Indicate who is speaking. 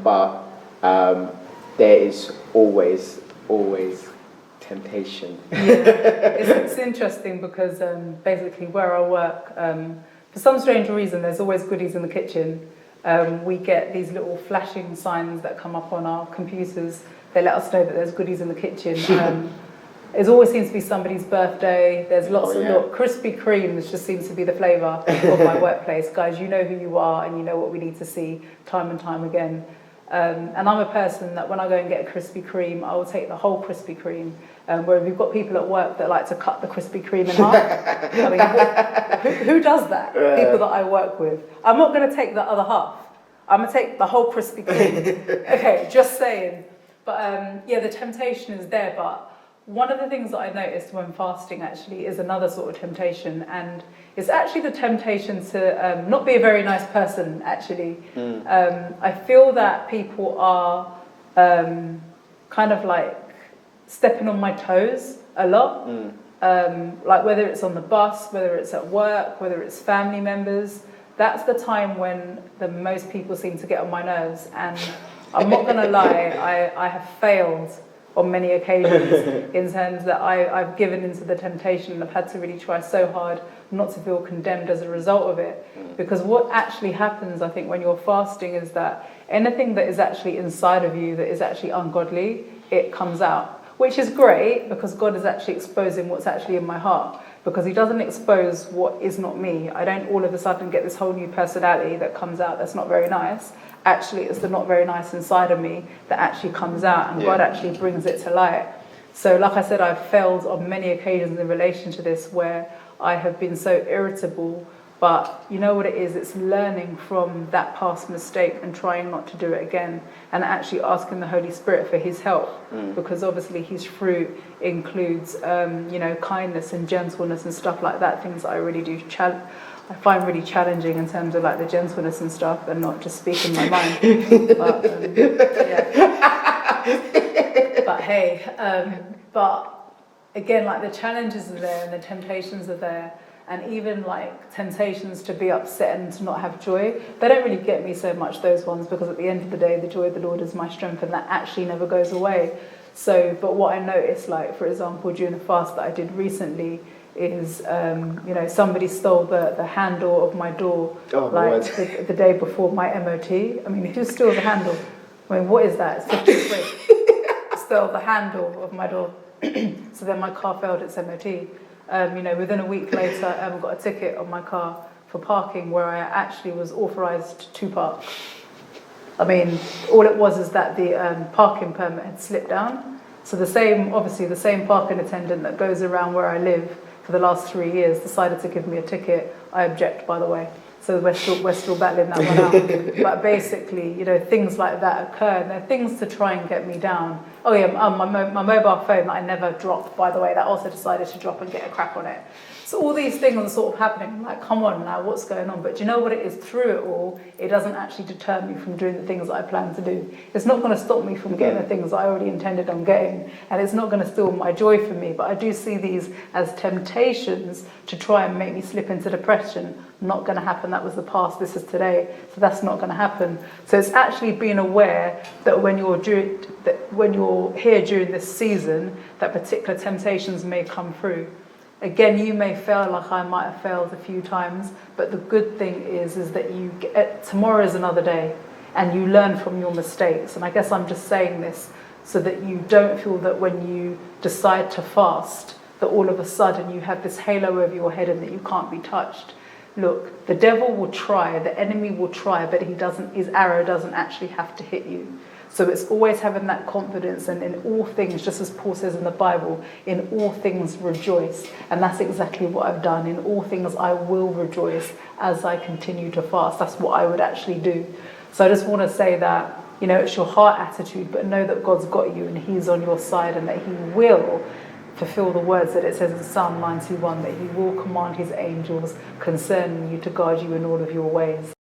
Speaker 1: but there is always temptation.
Speaker 2: It's interesting because basically where I work, for some strange reason, there's always goodies in the kitchen. We get these little flashing signs that come up on our computers. They let us know that there's goodies in the kitchen. It always seems to be somebody's birthday. There's lots of little Krispy Kremes just seems to be the flavour of my workplace. Guys, you know who you are and you know what we need to see time and time again. And I'm a person that when I go and get a Krispy Kreme, I will take the whole Krispy Kreme. Where we've got people at work that like to cut the Krispy Kreme in half. I mean, who does that? People that I work with. I'm not going to take the other half. I'm going to take the whole Krispy Kreme. Okay, just saying. But the temptation is there. But one of the things that I noticed when fasting actually is another sort of temptation, and it's actually the temptation to not be a very nice person, actually. I feel that people are kind of like stepping on my toes a lot, like whether it's on the bus, whether it's at work, whether it's family members. That's the time when the most people seem to get on my nerves, and I'm not going to lie, I have failed on many occasions in terms that I've given into the temptation, and I've had to really try so hard not to feel condemned as a result of it. Because what actually happens, I think, when you're fasting is that anything that is actually inside of you that is actually ungodly, it comes out, which is great because God is actually exposing what's actually in my heart, because he doesn't expose what is not me. I don't all of a sudden get this whole new personality that comes out that's not very nice. Actually, it's the not very nice inside of me that actually comes out, and God actually brings it to light. So like I said, I've failed on many occasions in relation to this where I have been so irritable, but you know what it is? It's learning from that past mistake and trying not to do it again, and actually asking the Holy Spirit for his help, because obviously his fruit includes, kindness and gentleness and stuff like that, things that I really do I find really challenging in terms of like the gentleness and stuff, and not just speaking my mind. But but hey, but again, like the challenges are there and the temptations are there, and even like temptations to be upset and to not have joy, they don't really get me so much, those ones, because at the end of the day, the joy of the Lord is my strength, and that actually never goes away. So, but what I noticed, like for example, during the fast that I did recently, is somebody stole the handle of my door the day before my MOT. I mean, who steals the handle? I mean, what is that? It's 50 quid. Stole the handle of my door. So then my car failed its MOT. Within a week later, I got a ticket on my car for parking where I actually was authorised to park. I mean, all it was is that the parking permit had slipped down. So the same parking attendant that goes around where I live for the last 3 years decided to give me a ticket. I object, by the way. So we're still battling that one out. But basically, things like that occur, and they're things to try and get me down. Oh yeah, my mobile phone that I never dropped, by the way, that also decided to drop and get a crack on it. So all these things are sort of happening. I'm like, come on now, what's going on? But do you know what it is? Through it all, it doesn't actually deter me from doing the things that I plan to do. It's not going to stop me from getting the things I already intended on getting, and it's not going to steal my joy from me. But I do see these as temptations to try and make me slip into depression. Not going to happen. That was the past. This is today. So that's not going to happen. So it's actually being aware that when you're here during this season, that particular temptations may come through. Again, you may feel like I might have failed a few times, but the good thing is that tomorrow is another day, and you learn from your mistakes. And I guess I'm just saying this so that you don't feel that when you decide to fast, that all of a sudden you have this halo over your head and that you can't be touched. Look, the devil will try, the enemy will try, but his arrow doesn't actually have to hit you. So it's always having that confidence, and in all things, just as Paul says in the Bible, in all things rejoice. And that's exactly what I've done. In all things I will rejoice as I continue to fast. That's what I would actually do. So I just want to say that, it's your heart attitude, but know that God's got you and he's on your side, and that he will fulfill the words that it says in Psalm 91, that he will command his angels concerning you to guard you in all of your ways.